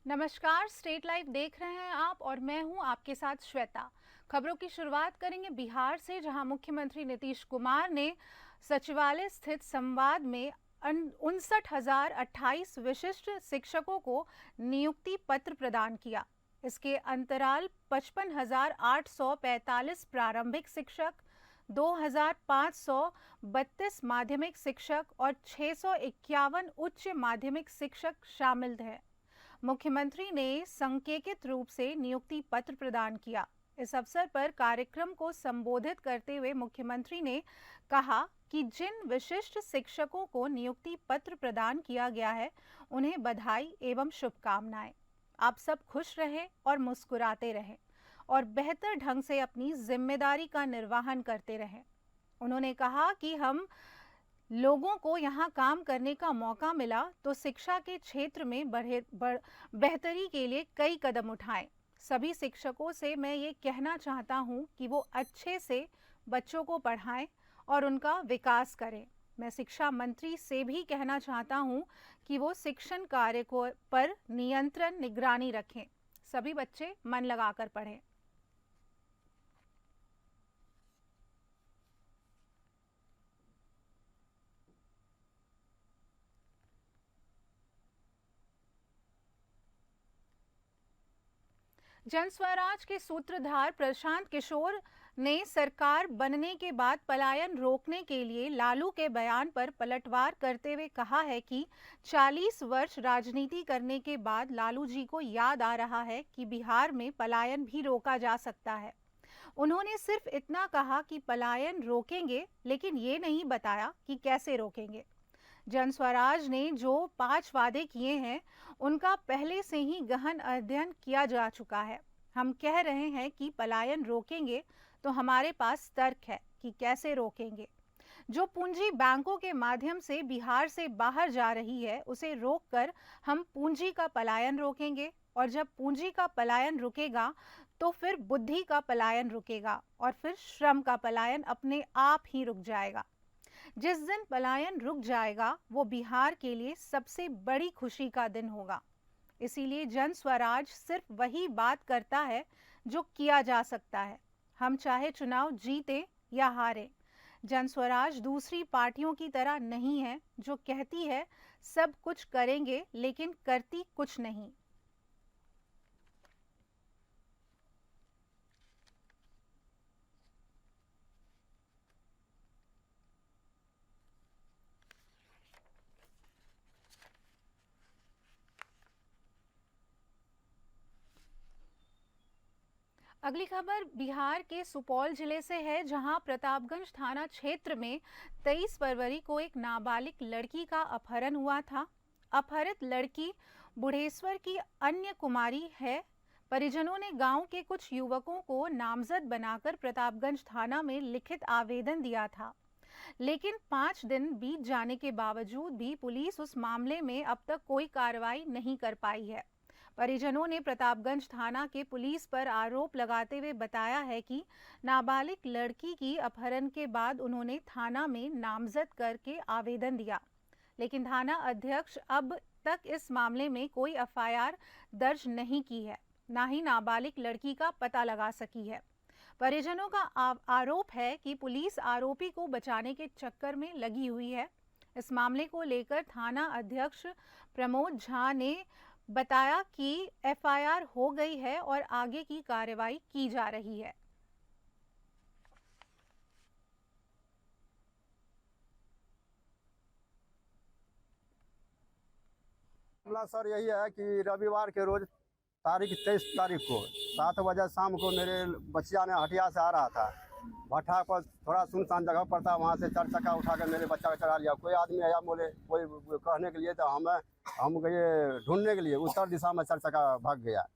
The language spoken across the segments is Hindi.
नमस्कार, स्टेट लाइव देख रहे हैं आप और मैं हूं आपके साथ श्वेता। खबरों की शुरुआत करेंगे बिहार से, जहां मुख्यमंत्री नीतीश कुमार ने सचिवालय स्थित संवाद में 59,028 विशिष्ट शिक्षकों को नियुक्ति पत्र प्रदान किया। इसके अंतराल 55,845 प्रारंभिक शिक्षक, 2,532 माध्यमिक शिक्षक और 651 उच्च माध्यमिक शिक्षक शामिल हैं। मुख्यमंत्री ने सांकेतिक रूप से नियुक्ति पत्र प्रदान किया। इस अवसर पर कार्यक्रम को संबोधित करते हुए मुख्यमंत्री ने कहा कि जिन विशिष्ट शिक्षकों को नियुक्ति पत्र प्रदान किया गया है, उन्हें बधाई एवं शुभकामनाएं। आप सब खुश रहें और मुस्कुराते रहें और बेहतर ढंग से अपनी जिम्मेदारी का निर्वहन करते रहें। उन्होंने कहा कि हम लोगों को यहाँ काम करने का मौका मिला तो शिक्षा के क्षेत्र में बेहतरी के लिए कई कदम उठाएं। सभी शिक्षकों से मैं ये कहना चाहता हूँ कि वो अच्छे से बच्चों को पढ़ाएं और उनका विकास करें। मैं शिक्षा मंत्री से भी कहना चाहता हूँ कि वो शिक्षण कार्य को पर नियंत्रण निगरानी रखें। सभी बच्चे मन लगाकर पढ़ें। जन स्वराज के सूत्रधार प्रशांत किशोर ने सरकार बनने के बाद पलायन रोकने के लिए लालू के बयान पर पलटवार करते हुए कहा है कि 40 वर्ष राजनीति करने के बाद लालू जी को याद आ रहा है कि बिहार में पलायन भी रोका जा सकता है। उन्होंने सिर्फ इतना कहा कि पलायन रोकेंगे, लेकिन ये नहीं बताया कि कैसे रोकेंगे। जन स्वराज ने जो 5 वादे किए हैं, उनका पहले से ही गहन अध्ययन किया जा चुका है। हम कह रहे हैं कि पलायन रोकेंगे, तो हमारे पास तर्क है कि कैसे रोकेंगे। जो पूंजी बैंकों के माध्यम से बिहार से बाहर जा रही है, उसे रोककर हम पूंजी का पलायन रोकेंगे। और जब पूंजी का पलायन रुकेगा, तो फिर बुद्धि का पलायन रुकेगा और फिर श्रम का पलायन अपने आप ही रुक जाएगा। जिस दिन पलायन रुक जाएगा, वो बिहार के लिए सबसे बड़ी खुशी का दिन होगा। इसीलिए जन स्वराज सिर्फ वही बात करता है जो किया जा सकता है। हम चाहे चुनाव जीतें या हारें, जन स्वराज दूसरी पार्टियों की तरह नहीं है जो कहती है सब कुछ करेंगे लेकिन करती कुछ नहीं। अगली खबर बिहार के सुपौल जिले से है, जहां प्रतापगंज थाना क्षेत्र में 23 फरवरी को एक नाबालिग लड़की का अपहरण हुआ था। अपहरित लड़की बुढ़ेश्वर की अन्य कुमारी है। परिजनों ने गांव के कुछ युवकों को नामजद बनाकर प्रतापगंज थाना में लिखित आवेदन दिया था, लेकिन 5 दिन बीत जाने के बावजूद भी पुलिस उस मामले में अब तक कोई कार्रवाई नहीं कर पाई है। परिजनों ने प्रतापगंज थाना के पुलिस पर आरोप लगाते हुए बताया है कि नाबालिग लड़की की अपहरण के बाद उन्होंने थाना में नामजद करके आवेदन दिया, लेकिन थाना अध्यक्ष अब तक इस मामले में कोई एफआईआर दर्ज नहीं की है, ना ही नाबालिग लड़की का पता लगा सकी है। परिजनों का आरोप है कि पुलिस आरोपी को बचाने के चक्कर में लगी हुई है। इस मामले को लेकर थाना अध्यक्ष प्रमोद झा ने बताया कि एफआईआर हो गई है और आगे की कार्रवाई की जा रही है। मामला सर यही है कि रविवार के रोज तारीख 23 तारीख को 7 बजे शाम को मेरे बच्चिया ने हटिया से आ रहा था। भट्ठा पर थोड़ा सुनसान जगह पर था, वहाँ से 4 चक्का उठा कर मेरे बच्चा को चढ़ा लिया। कोई आदमी आया, बोले कोई कहने के लिए, तो हम गए ढूंढने के लिए। उत्तर दिशा में 4 चक्का भाग गया।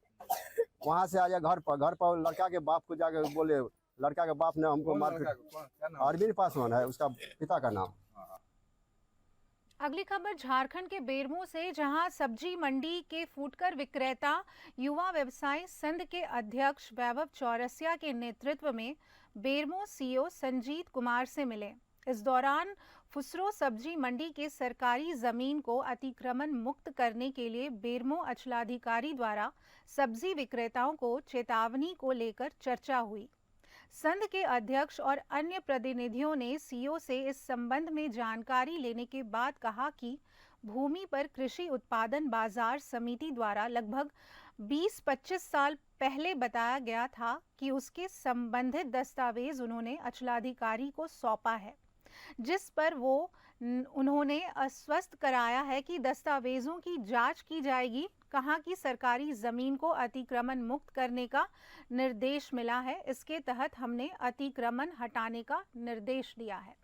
वहाँ से आया घर पर लड़का के बाप को जाके बोले, लड़का के बाप ने हमको मार। अरविंद पासवान है उसका पिता का नाम। अगली खबर झारखंड के बेरमो से, जहां सब्जी मंडी के फुटकर विक्रेता युवा व्यवसाय संघ के अध्यक्ष वैभव चौरसिया के नेतृत्व में बेरमो सीईओ संजीत कुमार से मिले। इस दौरान फुसरो सब्जी मंडी के सरकारी जमीन को अतिक्रमण मुक्त करने के लिए बेरमो अंचलाधिकारी द्वारा सब्जी विक्रेताओं को चेतावनी को लेकर चर्चा हुई। संघ के अध्यक्ष और अन्य प्रतिनिधियों ने सीओ से इस संबंध में जानकारी लेने के बाद कहा कि भूमि पर कृषि उत्पादन बाजार समिति द्वारा लगभग 20-25 साल पहले बताया गया था कि उसके संबंधित दस्तावेज उन्होंने अंचलाधिकारी को सौंपा है, जिस पर उन्होंने आश्वस्त कराया है कि दस्तावेजों की जांच की जाएगी। कहा कि सरकारी जमीन को अतिक्रमण मुक्त करने का निर्देश मिला है, इसके तहत हमने अतिक्रमण हटाने का निर्देश दिया है।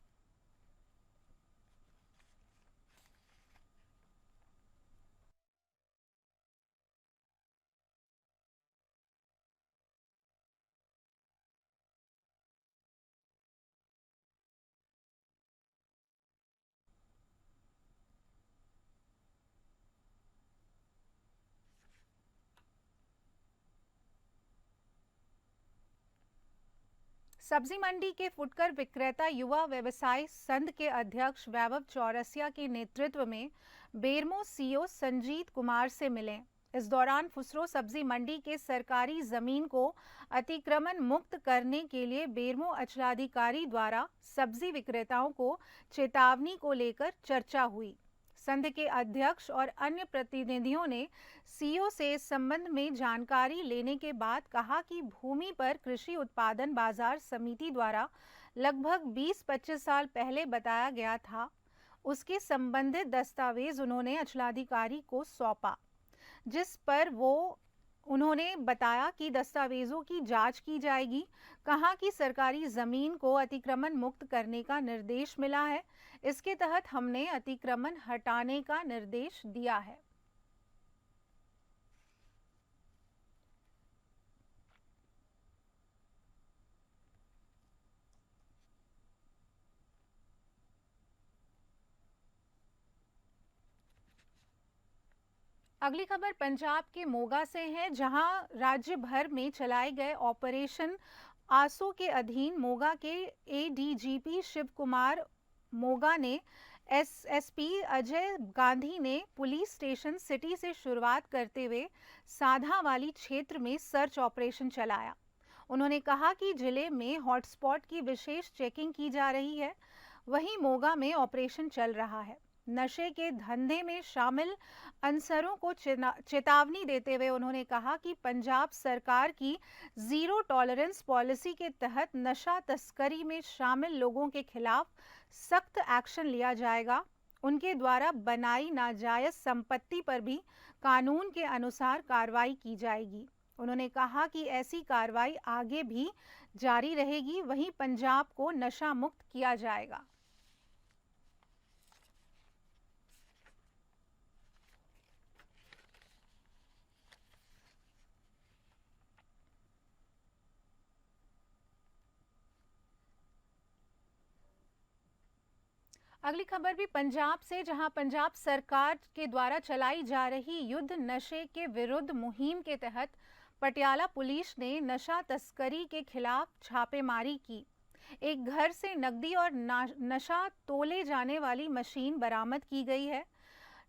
सब्जी मंडी के फुटकर विक्रेता युवा व्यवसाय संघ के अध्यक्ष वैभव चौरसिया के नेतृत्व में बेरमो सीओ संजीत कुमार से मिले। इस दौरान फुसरो सब्जी मंडी के सरकारी जमीन को अतिक्रमण मुक्त करने के लिए बेरमो अंचलाधिकारी द्वारा सब्जी विक्रेताओं को चेतावनी को लेकर चर्चा हुई। संघ के अध्यक्ष और अन्य प्रतिनिधियों ने सीओ से इस संबंध में जानकारी लेने के बाद कहा कि भूमि पर कृषि उत्पादन बाजार समिति द्वारा लगभग 20-25 साल पहले बताया गया था, उसके संबंधित दस्तावेज उन्होंने अंचलाधिकारी को सौंपा, जिस पर उन्होंने बताया कि दस्तावेजों की जांच की जाएगी। कहा कि सरकारी जमीन को अतिक्रमण मुक्त करने का निर्देश मिला है, इसके तहत हमने अतिक्रमण हटाने का निर्देश दिया है। अगली खबर पंजाब के मोगा से है, जहां राज्य भर में चलाए गए ऑपरेशन आसो के अधीन मोगा के एडीजीपी शिव कुमार मोगा ने एसएसपी अजय गांधी ने पुलिस स्टेशन सिटी से शुरुआत करते हुए साधा वाली क्षेत्र में सर्च ऑपरेशन चलाया। उन्होंने कहा कि जिले में हॉटस्पॉट की विशेष चेकिंग की जा रही है, वहीं मोगा में ऑपरेशन चल रहा है। नशे के धंधे में शामिल अनसरों को चेतावनी देते हुए उन्होंने कहा कि पंजाब सरकार की जीरो टॉलरेंस पॉलिसी के तहत नशा तस्करी में शामिल लोगों के खिलाफ सख्त एक्शन लिया जाएगा। उनके द्वारा बनाई नाजायज संपत्ति पर भी कानून के अनुसार कार्रवाई की जाएगी। उन्होंने कहा कि ऐसी कार्रवाई आगे भी जारी रहेगी, वहीं पंजाब को नशा मुक्त किया जाएगा। अगली खबर भी पंजाब से, जहां पंजाब सरकार के द्वारा चलाई जा रही युद्ध नशे के विरुद्ध मुहिम के तहत पटियाला पुलिस ने नशा तस्करी के खिलाफ छापेमारी की। एक घर से नकदी और नशा तोले जाने वाली मशीन बरामद की गई है।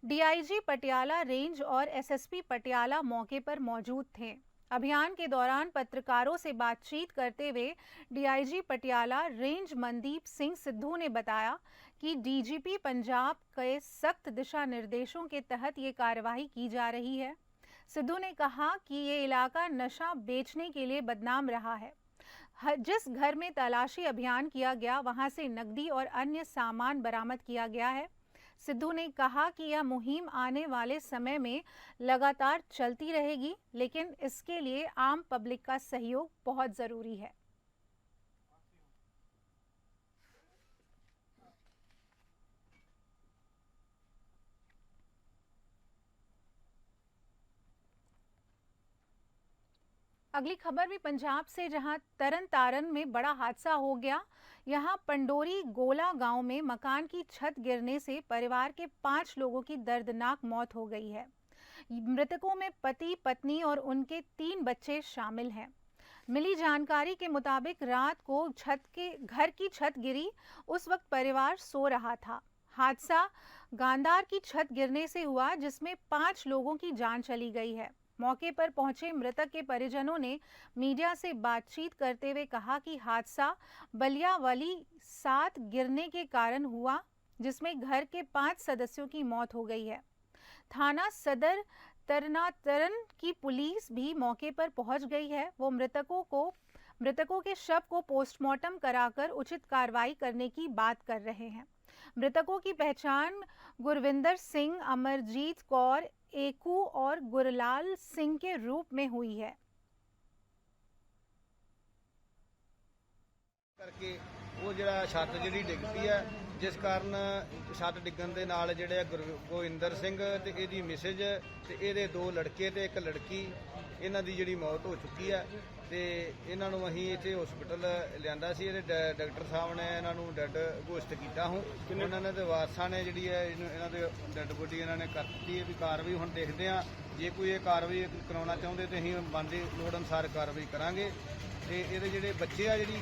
डीआईजी पटियाला रेंज और एसएसपी पटियाला मौके पर मौजूद थे। अभियान के दौरान पत्रकारों से बातचीत करते हुए डीआईजी पटियाला रेंज मनदीप सिंह सिद्धू ने बताया कि डीजीपी पंजाब के सख्त दिशा निर्देशों के तहत ये कार्रवाई की जा रही है। सिद्धू ने कहा कि ये इलाका नशा बेचने के लिए बदनाम रहा है। जिस घर में तलाशी अभियान किया गया, वहां से नकदी और अन्य सामान बरामद किया गया है। सिद्धू ने कहा कि यह मुहिम आने वाले समय में लगातार चलती रहेगी, लेकिन इसके लिए आम पब्लिक का सहयोग बहुत जरूरी है। अगली खबर भी पंजाब से, जहां तरन तारन में बड़ा हादसा हो गया। यहां पंडोरी गोला गांव में मकान की छत गिरने से परिवार के 5 लोगों की दर्दनाक मौत हो गई है। मृतकों में पति, पत्नी और उनके 3 बच्चे शामिल हैं। मिली जानकारी के मुताबिक रात को घर की छत गिरी। उस वक्त परिवार सो रहा था। हादसा गांधार की छत गिरने से हुआ, जिसमें 5 लोगों की जान चली गई है। मौके पर पहुंचे मृतक के परिजनों ने मीडिया से बातचीत करते हुए कहा कि हादसा बलियावाली साथ गिरने के कारण हुआ, जिसमें घर के 5 सदस्यों की मौत हो गई है। थाना सदर तरनातरन की पुलिस भी मौके पर पहुंच गई है। वो मृतकों के शव को पोस्टमार्टम कराकर उचित कार्रवाई करने की बात कर रहे हैं। मृतकों की पहचान गुरविंदर सिंह, अमरजीत कौर एकू और गुरलाल सिंह के रूप में हुई है। ਕਰਕੇ ਉਹ ਜਿਹੜਾ ਛੱਤ ਜਿਹੜੀ ਡਿੱਗ ਪਈ ਹੈ, ਜਿਸ ਕਾਰਨ ਛੱਤ ਡਿੱਗਣ ਦੇ ਨਾਲ ਜਿਹੜੇ ਗੋਇੰਦਰ ਸਿੰਘ ਤੇ ਇਹਦੀ ਮਿਸੇਜ ਤੇ ਇਹਦੇ 2 ਲੜਕੇ ਤੇ 1 ਲੜਕੀ, ਇਹਨਾਂ ਦੀ ਜਿਹੜੀ ਮੌਤ ਹੋ ਚੁੱਕੀ ਹੈ ਤੇ ਇਹਨਾਂ ਨੂੰ ਅਸੀਂ ਇੱਥੇ ਹਸਪੀਟਲ ਲਿਆਂਦਾ ਸੀ। ਇਹਦੇ ਡਾਕਟਰ ਸਾਹਿਬ ਨੇ ਇਹਨਾਂ ਨੂੰ ਡੈੱਡ ਘੋਸ਼ਿਤ ਕੀਤਾ। ਹੁਣ ਉਹਨਾਂ ਨੇ ਤੇ ਵਾਰਸਾਂ ਨੇ ਜਿਹੜੀ ਹੈ ਇਹਨਾਂ ਦੇ ਡੈੱਡ ਬੋਡੀ ਇਹਨਾਂ ਨੇ ਕਰ ਦਿੱਤੀ ਹੈ ਵੀ ਕਾਰਵਾਈ ਹੁਣ ਦੇਖਦੇ ਆ। ਜੇ ਕੋਈ ਇਹ ਕਾਰਵਾਈ ਕਰਾਉਣਾ ਚਾਹੁੰਦੇ ਤੇ ਅਸੀਂ ਬਣਦੀ ਲੋੜ ਅਨੁਸਾਰ ਕਾਰਵਾਈ ਕਰਾਂਗੇ। ਤੇ ਇਹਦੇ ਜਿਹੜੇ ਬੱਚੇ ਆ ਜਿਹੜੀ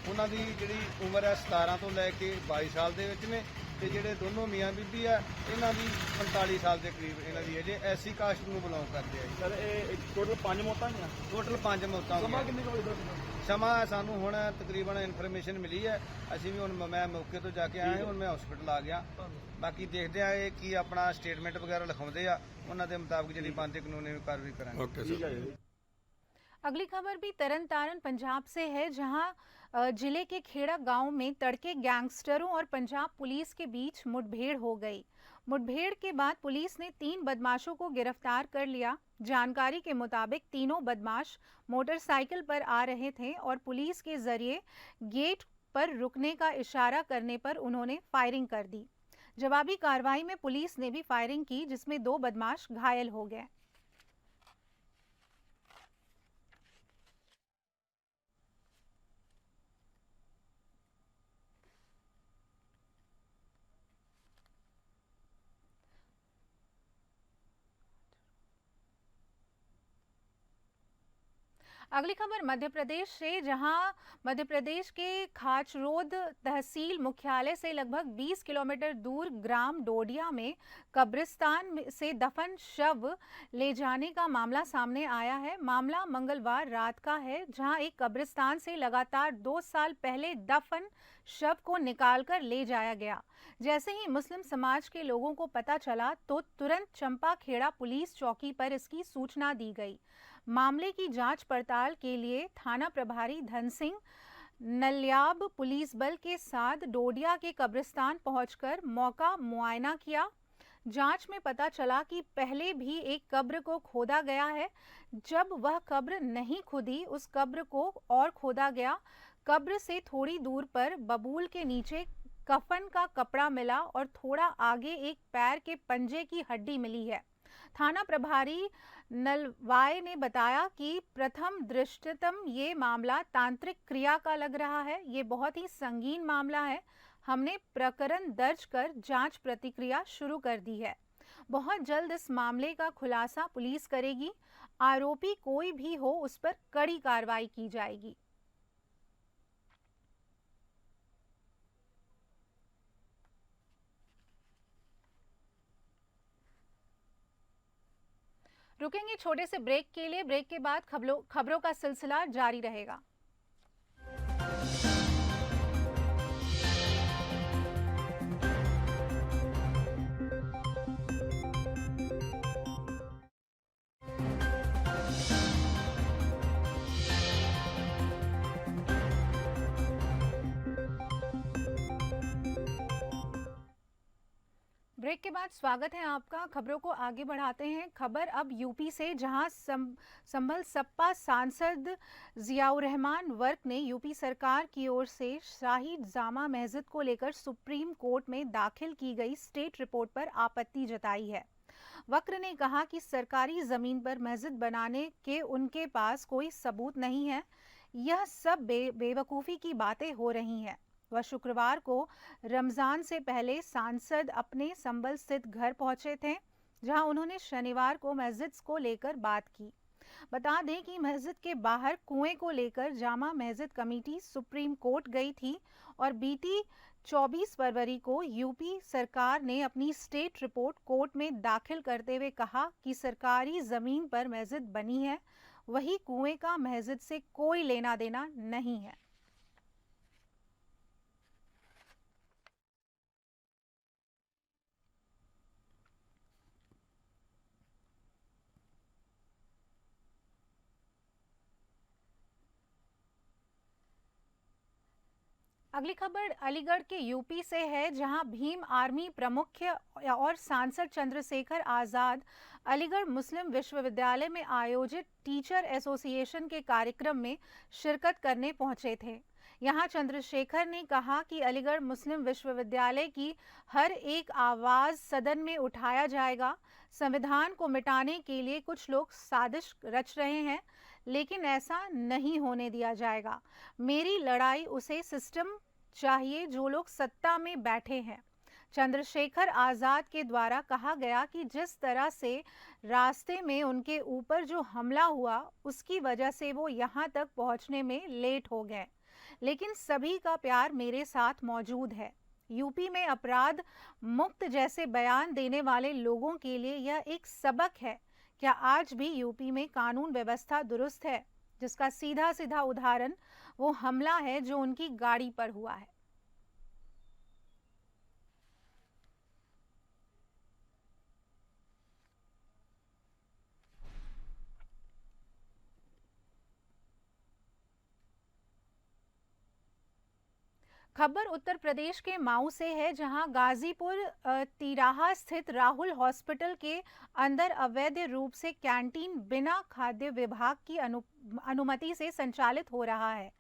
ਉਹਨਾਂ ਦੀ ਜਿਹੜੀ ਉਮਰ ਹੈ 17 ਤੋਂ ਲੈ ਕੇ 22 ਸਾਲ ਦੇ ਵਿੱਚ ਨੇ ਤੇ ਜਿਹੜੇ ਦੋਨੋਂ ਮੀਆਂ ਬੀਬੀ ਆ ਇਹਨਾਂ ਦੀ 45 ਸਾਲ ਦੇ ਕਰੀਬ ਇਹਨਾਂ ਦੀ ਅਜੇ ਐਸੀ ਕਾਸਟ ਨੂੰ ਬਿਲੋਂਗ ਕਰਦੇ ਆ। ਸਰ ਇਹ ਟੋਟਲ 5 ਮੌਤਾਂ ਹੋਈਆਂ। ਟੋਟਲ 5 ਮੌਤਾਂ ਸਮਾਂ ਕਿੰਨੇ ਕੁ ਵਜੇ ਦਾ ਸੀਗਾ? ਸਮਾਂ ਸਾਨੂੰ ਹੁਣ ਤਕਰੀਬਨ ਇਨਫੋਰਮੇਸ਼ਨ ਮਿਲੀ ਹੈ। ਅਸੀਂ ਵੀ ਹੁਣ ਮੈਂ ਮੌਕੇ ਤੋਂ ਜਾ ਕੇ ਆਇਆ ਹਾਂ। ਹੁਣ ਮੈਂ ਹਸਪੀਟਲ ਆ ਗਿਆ। ਬਾਕੀ ਦੇਖਦੇ ਆ ਇਹ ਕੀ ਆਪਣਾ ਸਟੇਟਮੈਂਟ ਵਗੈरह ਲਿਖਾਉਂਦੇ ਆ, ਉਹਨਾਂ ਦੇ ਮੁਤਾਬਕ ਜਿਹੜੀ ਬਣਦੀ ਕਾਨੂੰਨੀ ਕਾਰਵਾਈ ਕਰਾਂਗੇ। Okay sir. अगली खबर भी तरन पंजाब से है, जहां जिले के खेड़ा गांव में तड़के गैंगस्टरों और पंजाब पुलिस के बीच मुठभेड़ हो गई। मुठभेड़ के बाद पुलिस ने 3 बदमाशों को गिरफ्तार कर लिया। जानकारी के मुताबिक तीनों बदमाश मोटरसाइकिल पर आ रहे थे और पुलिस के जरिए गेट पर रुकने का इशारा करने पर उन्होंने फायरिंग कर दी। जवाबी कार्रवाई में पुलिस ने भी फायरिंग की, जिसमें 2 बदमाश घायल हो गए। अगली खबर मध्य प्रदेश से, जहां मध्य प्रदेश के खाचरोद तहसील मुख्यालय से लगभग 20 किलोमीटर दूर ग्राम डोडिया में कब्रिस्तान से दफन शव ले जाने का मामला सामने आया है। मामला मंगलवार रात का है, जहां एक कब्रिस्तान से लगातार 2 साल पहले दफन शव को निकालकर ले जाया गया। जैसे ही मुस्लिम समाज के लोगों को पता चला तो तुरंत चंपाखेड़ा पुलिस चौकी पर इसकी सूचना दी गई। मामले की जांच पड़ताल के लिए थाना प्रभारी धन सिंह नल्याब पुलिस बल के साथ डोडिया के कब्रिस्तान पहुंचकर मौका मुआयना किया। जांच में पता चला कि पहले भी एक कब्र को खोदा गया है। जब वह कब्र नहीं खुदी, उस कब्र को और खोदा गया। कब्र से थोड़ी दूर पर बबूल के नीचे कफन का कपड़ा मिला और थोड़ा आगे एक पैर के पंजे की हड्डी मिली है। थाना प्रभारी नलवाय ने बताया कि प्रथम दृष्टतम ये मामला तांत्रिक क्रिया का लग रहा है। ये बहुत ही संगीन मामला है। हमने प्रकरण दर्ज कर जांच प्रक्रिया शुरू कर दी है। बहुत जल्द इस मामले का खुलासा पुलिस करेगी। आरोपी कोई भी हो, उस पर कड़ी कार्रवाई की जाएगी। रुकेंगे छोटे से ब्रेक के लिए। ब्रेक के बाद खबरों का सिलसिला जारी रहेगा। ब्रेक के बाद स्वागत है आपका। खबरों को आगे बढ़ाते हैं। खबर अब यूपी से, जहां संभल सपा सांसद जियाउर रहमान वर्क ने यूपी सरकार की ओर से शाही जामा मस्जिद को लेकर सुप्रीम कोर्ट में दाखिल की गई स्टेट रिपोर्ट पर आपत्ति जताई है। वक्र ने कहा कि सरकारी जमीन पर मस्जिद बनाने के उनके पास कोई सबूत नहीं है। यह सब बेवकूफ़ी की बातें हो रही हैं। वह शुक्रवार को रमजान से पहले सांसद अपने संभल स्थित घर पहुंचे थे, जहां उन्होंने शनिवार को मस्जिद को लेकर बात की। बता दें कि मस्जिद के बाहर कुएं को लेकर Jama Masjid committee supreme court गई थी और बीती 24 फरवरी को यूपी सरकार ने अपनी स्टेट रिपोर्ट कोर्ट में दाखिल करते हुए कहा कि सरकारी जमीन पर मस्जिद बनी है, वही कुएं का मस्जिद से कोई लेना देना नहीं है। अगली खबर अलीगढ़ के यूपी से है, जहां भीम आर्मी प्रमुख और सांसद चंद्रशेखर आजाद अलीगढ़ मुस्लिम विश्वविद्यालय में आयोजित टीचर एसोसिएशन के कार्यक्रम में शिरकत करने पहुंचे थे। यहां चंद्रशेखर ने कहा कि अलीगढ़ मुस्लिम विश्वविद्यालय की हर एक आवाज सदन में उठाया जाएगा। संविधान को मिटाने के लिए कुछ लोग साजिश रच रहे हैं, लेकिन ऐसा नहीं होने दिया जाएगा। मेरी लड़ाई उसे सिस्टम चाहिए जो लोग सत्ता में बैठे हैं। चंद्रशेखर आजाद के द्वारा कहा गया कि जिस तरह से रास्ते में उनके ऊपर जो हमला हुआ, उसकी वजह से वो यहाँ तक पहुँचने में लेट हो गए, लेकिन सभी का प्यार मेरे साथ मौजूद है। यूपी में अपराध मुक्त जैसे बयान देने वाले लोगों के लिए यह एक सबक है। क्या आज भी यूपी में कानून व्यवस्था दुरुस्त है? जिसका सीधा सीधा उदाहरण वो हमला है जो उनकी गाड़ी पर हुआ है। खबर उत्तर प्रदेश के माऊ से है, जहां गाजीपुर तिराहा स्थित राहुल हॉस्पिटल के अंदर अवैध रूप से कैंटीन बिना खाद्य विभाग की अनुमति से संचालित हो रहा है।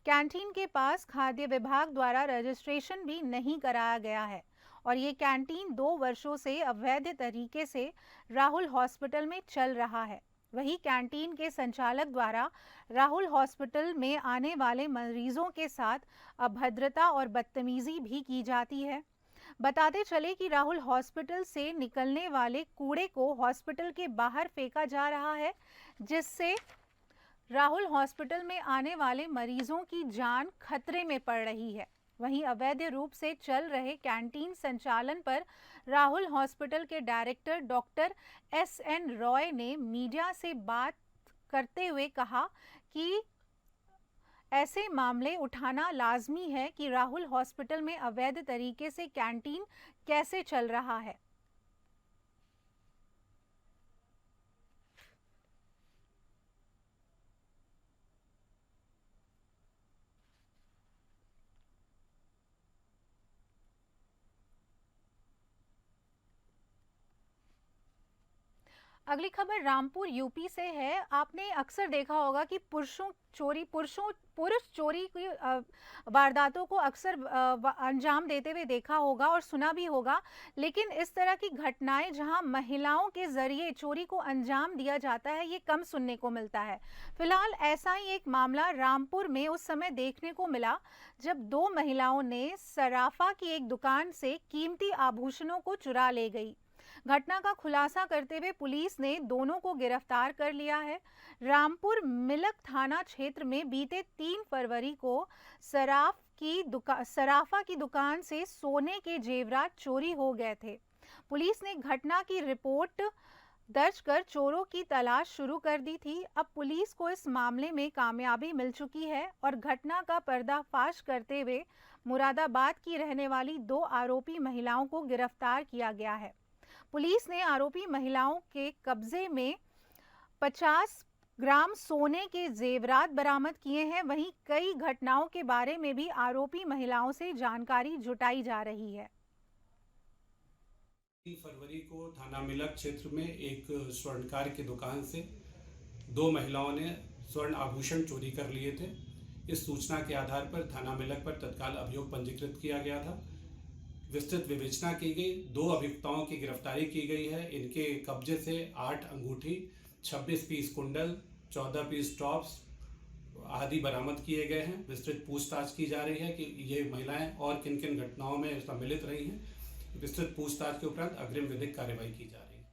कैंटीन के पास खाद्य विभाग द्वारा रजिस्ट्रेशन भी नहीं कराया गया है और ये कैंटीन 2 वर्षों से अवैध तरीके से राहुल हॉस्पिटल में चल रहा है। वही कैंटीन के संचालक द्वारा राहुल हॉस्पिटल में आने वाले मरीजों के साथ अभद्रता और बदतमीजी भी की जाती है। बताते चले कि राहुल हॉस्पिटल से निकलने वाले कूड़े को हॉस्पिटल के बाहर फेंका जा रहा है, जिससे राहुल हॉस्पिटल में आने वाले मरीजों की जान खतरे में पड़ रही है। वहीं अवैध रूप से चल रहे कैंटीन संचालन पर राहुल हॉस्पिटल के डायरेक्टर डॉक्टर SN रॉय ने मीडिया से बात करते हुए कहा कि ऐसे मामले उठाना लाजमी है कि राहुल हॉस्पिटल में अवैध तरीके से कैंटीन कैसे चल रहा है। अगली खबर रामपुर यूपी से है। आपने अक्सर देखा होगा कि पुरुष चोरी की वारदातों को अक्सर अंजाम देते हुए देखा होगा और सुना भी होगा, लेकिन इस तरह की घटनाएं जहां महिलाओं के जरिए चोरी को अंजाम दिया जाता है, ये कम सुनने को मिलता है। फिलहाल ऐसा ही एक मामला रामपुर में उस समय देखने को मिला जब 2 महिलाओं ने सराफा की एक दुकान से कीमती आभूषणों को चुरा ले गई। घटना का खुलासा करते हुए पुलिस ने दोनों को गिरफ्तार कर लिया है। रामपुर मिलक थाना क्षेत्र में बीते 3 फरवरी को सराफा की दुकान से सोने के जेवरात चोरी हो गए थे। पुलिस ने घटना की रिपोर्ट दर्ज कर चोरों की तलाश शुरू कर दी थी। अब पुलिस को इस मामले में कामयाबी मिल चुकी है और घटना का पर्दाफाश करते हुए मुरादाबाद की रहने वाली 2 आरोपी महिलाओं को गिरफ्तार किया गया है। पुलिस ने आरोपी महिलाओं के कब्जे में 50 ग्राम सोने के जेवरात बरामद किए हैं। वहीं कई घटनाओं के बारे में भी आरोपी महिलाओं से जानकारी जुटाई जा रही है। 3 फरवरी को थाना मिलक क्षेत्र में एक स्वर्णकार की दुकान से 2 महिलाओं ने स्वर्ण आभूषण चोरी कर लिए थे। इस सूचना के आधार पर थाना मिलक पर तत्काल अभियोग पंजीकृत किया गया था। विस्तृत विवेचना की गई, 2 अभियुक्ताओं की गिरफ्तारी की गई है। इनके कब्जे से 8 अंगूठी, 26 पीस कुंडल, 14 पीस टॉप्स आदि बरामद किए गए हैं। विस्तृत पूछताछ की जा रही है कि ये महिलाएं और किन किन घटनाओं में सम्मिलित रही हैं। विस्तृत पूछताछ के उपरांत अग्रिम विधिक कार्रवाई की जा रही है।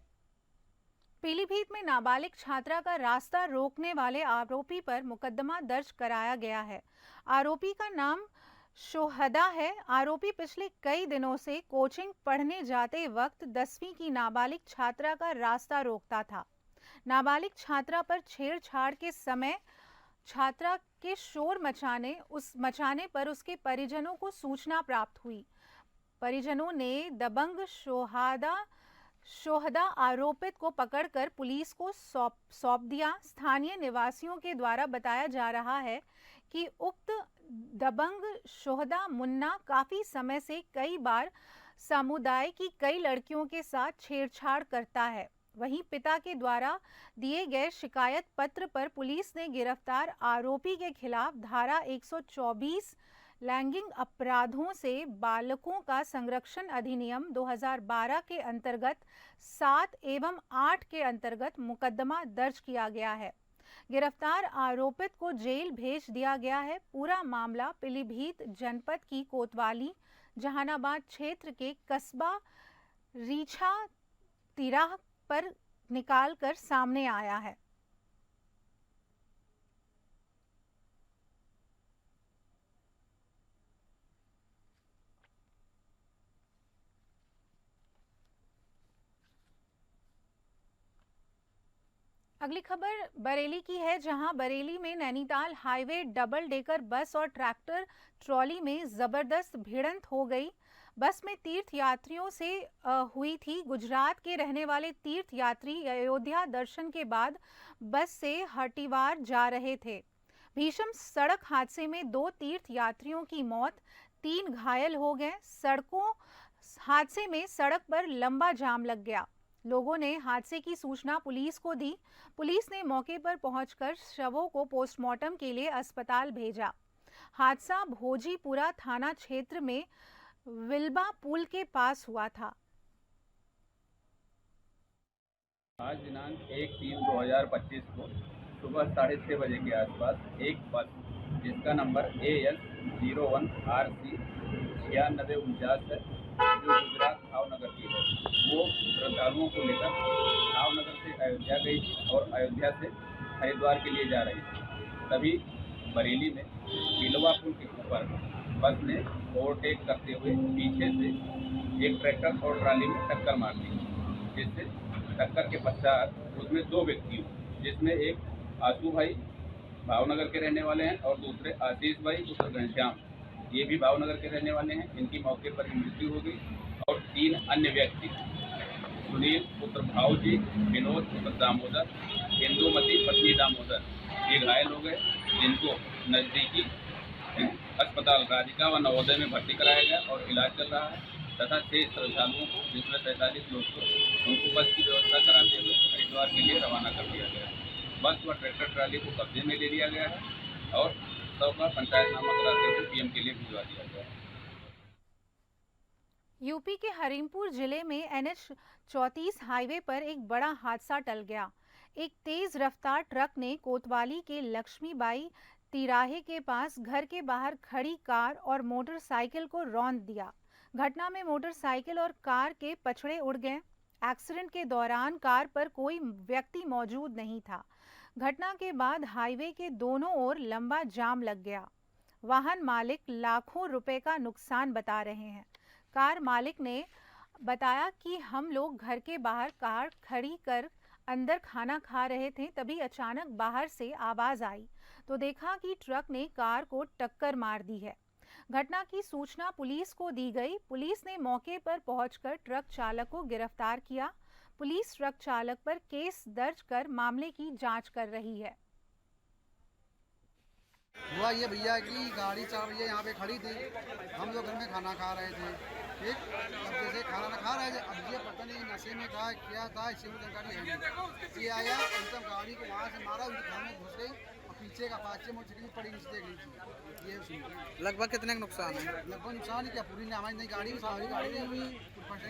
पीलीभीत में नाबालिग छात्रा का रास्ता रोकने वाले आरोपी पर मुकदमा दर्ज कराया गया है। आरोपी का नाम शोहदा है। आरोपी पिछले कई दिनों से कोचिंग पढ़ने जाते वक्त 10वीं की नाबालिग छात्रा का रास्ता रोकता था। नाबालिग छात्रा पर छेड़छाड़ के समय छात्रा के शोर मचाने पर उसके परिजनों को सूचना प्राप्त हुई। परिजनों ने दबंग शोहदा आरोपित को पकड़कर पुलिस को सौंप दिया। स्थानीय निवासियों के द्वारा बताया जा रहा है कि उक्त दबंग शोहदा मुन्ना काफी समय से कई बार समुदाय की कई लड़कियों के साथ छेड़छाड़ करता है। वहीं पिता के द्वारा दिए गए शिकायत पत्र पर पुलिस ने गिरफ्तार आरोपी के खिलाफ धारा 124 लैंगिक अपराधों से बालकों का संरक्षण अधिनियम 2012 के अंतर्गत 7 एवं 8 के अंतर्गत मुकदमा दर्ज किया गया है। गिरफ्तार आरोपित को जेल भेज दिया गया है। पूरा मामला पीलीभीत जनपद की कोतवाली जहानाबाद क्षेत्र के कस्बा रीछा तिराह पर निकालकर सामने आया है। अगली खबर बरेली की है, जहां बरेली में Nainital highway double decker bus और ट्रैक्टर ट्रॉली में जबरदस्त भिड़ंत हो गई। बस में तीर्थ यात्रियों से हुई थी। गुजरात के रहने वाले तीर्थ यात्री अयोध्या दर्शन के बाद बस से हरिद्वार जा रहे थे। भीषण सड़क हादसे में 2 तीर्थ यात्रियों की मौत, 3 घायल हो गए। हादसे में सड़क पर लंबा जाम लग गया। लोगों ने हादसे की सूचना पुलिस को दी। पुलिस ने मौके पर पहुंचकर शवों को पोस्टमार्टम के लिए अस्पताल भेजा। हादसा भोजीपुरा थाना क्षेत्र में विल्बा पुल के पास हुआ था। आज दिनांक 1/3/2025 को सुबह 6:30 बजे के आसपास एक बस जिसका नंबर AS 01RC 9649 है, जो गुजरात भावनगर की है, वो श्रद्धालुओं को लेकर भावनगर से अयोध्या गई थी और अयोध्या से हरिद्वार के लिए जा रही थी। तभी बरेली में बिलवा पुल के ऊपर बस ने ओवरटेक करते हुए पीछे से एक ट्रैक्टर और ट्राली में टक्कर मार दी, जिससे टक्कर के पश्चात उसमें 2 व्यक्ति हुए, जिसमें एक आशू भाई भावनगर के रहने वाले हैं और दूसरे आशीष भाई पुत्र घनश्याम, ये भी भावनगर के रहने वाले हैं। इनकी मौके पर ही मृत्यु हो गई और 3 अन्य व्यक्ति सुनील पुत्र भाऊजी, विनोद पुत्र दामोदर, इंदुमती पत्नी दामोदर, ये घायल हो गए, जिनको नज़दीकी अस्पताल राधिका व नवोदय में भर्ती कराया गया और इलाज चल रहा है तथा 6 श्रद्धालुओं को, जिसमें 43 लोग को, उनको बस की व्यवस्था कराते हुए हरिद्वार के लिए रवाना कर दिया गया। बस व ट्रैक्टर ट्राली को कब्जे में ले लिया गया है और सब का पंचायतनामा कराते हुए PM के लिए भिजवा दिया गया है। यूपी के हरिमपुर जिले में NH 34 हाईवे पर एक बड़ा हादसा टल गया। एक तेज रफ्तार ट्रक ने कोतवाली के लक्ष्मीबाई तिराहे के पास घर के बाहर खड़ी कार और मोटरसाइकिल को रौंद दिया। घटना में मोटरसाइकिल और कार के पछड़े उड़ गए। एक्सीडेंट के दौरान कार पर कोई व्यक्ति मौजूद नहीं था। घटना के बाद हाईवे के दोनों ओर लंबा जाम लग गया। वाहन मालिक लाखों रुपए का नुकसान बता रहे हैं। कार मालिक ने बताया कि हम लोग घर के बाहर कार खड़ी कर अंदर खाना खा रहे थे, तभी अचानक बाहर से आवाज आई तो देखा कि ट्रक ने कार को टक्कर मार दी है। घटना की सूचना पुलिस को दी गई। पुलिस ने मौके पर पहुंचकर ट्रक चालक को गिरफ्तार किया। पुलिस ट्रक चालक पर केस दर्ज कर मामले की जांच कर रही है। हुआ ये भैया की गाड़ी 4 बजे यहाँ पे खड़ी थी, हम लोग घर में खाना खा रहे थे, ठीक। अब जैसे खाना खा रहे थे, अब ये पता नहीं नशे में था क्या था, इसी में जानकारी है नहीं। ये आया एकदम गाड़ी को वहाँ से मारा, उनके घर में घुस गई और पीछे का पाँचे मोटरसाइकिल पड़ी नीचे देख लीजिए। ये लगभग कितने का नुकसान है? लगभग नुकसान ही क्या, पूरी नहीं हमारी नई गाड़ी, सारी गाड़ी नहीं हुई,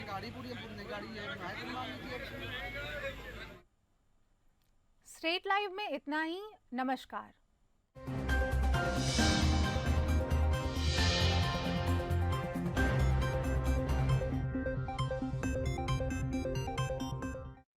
गाड़ी पूरी नई गाड़ी है। स्टेट लाइव में इतना ही। नमस्कार।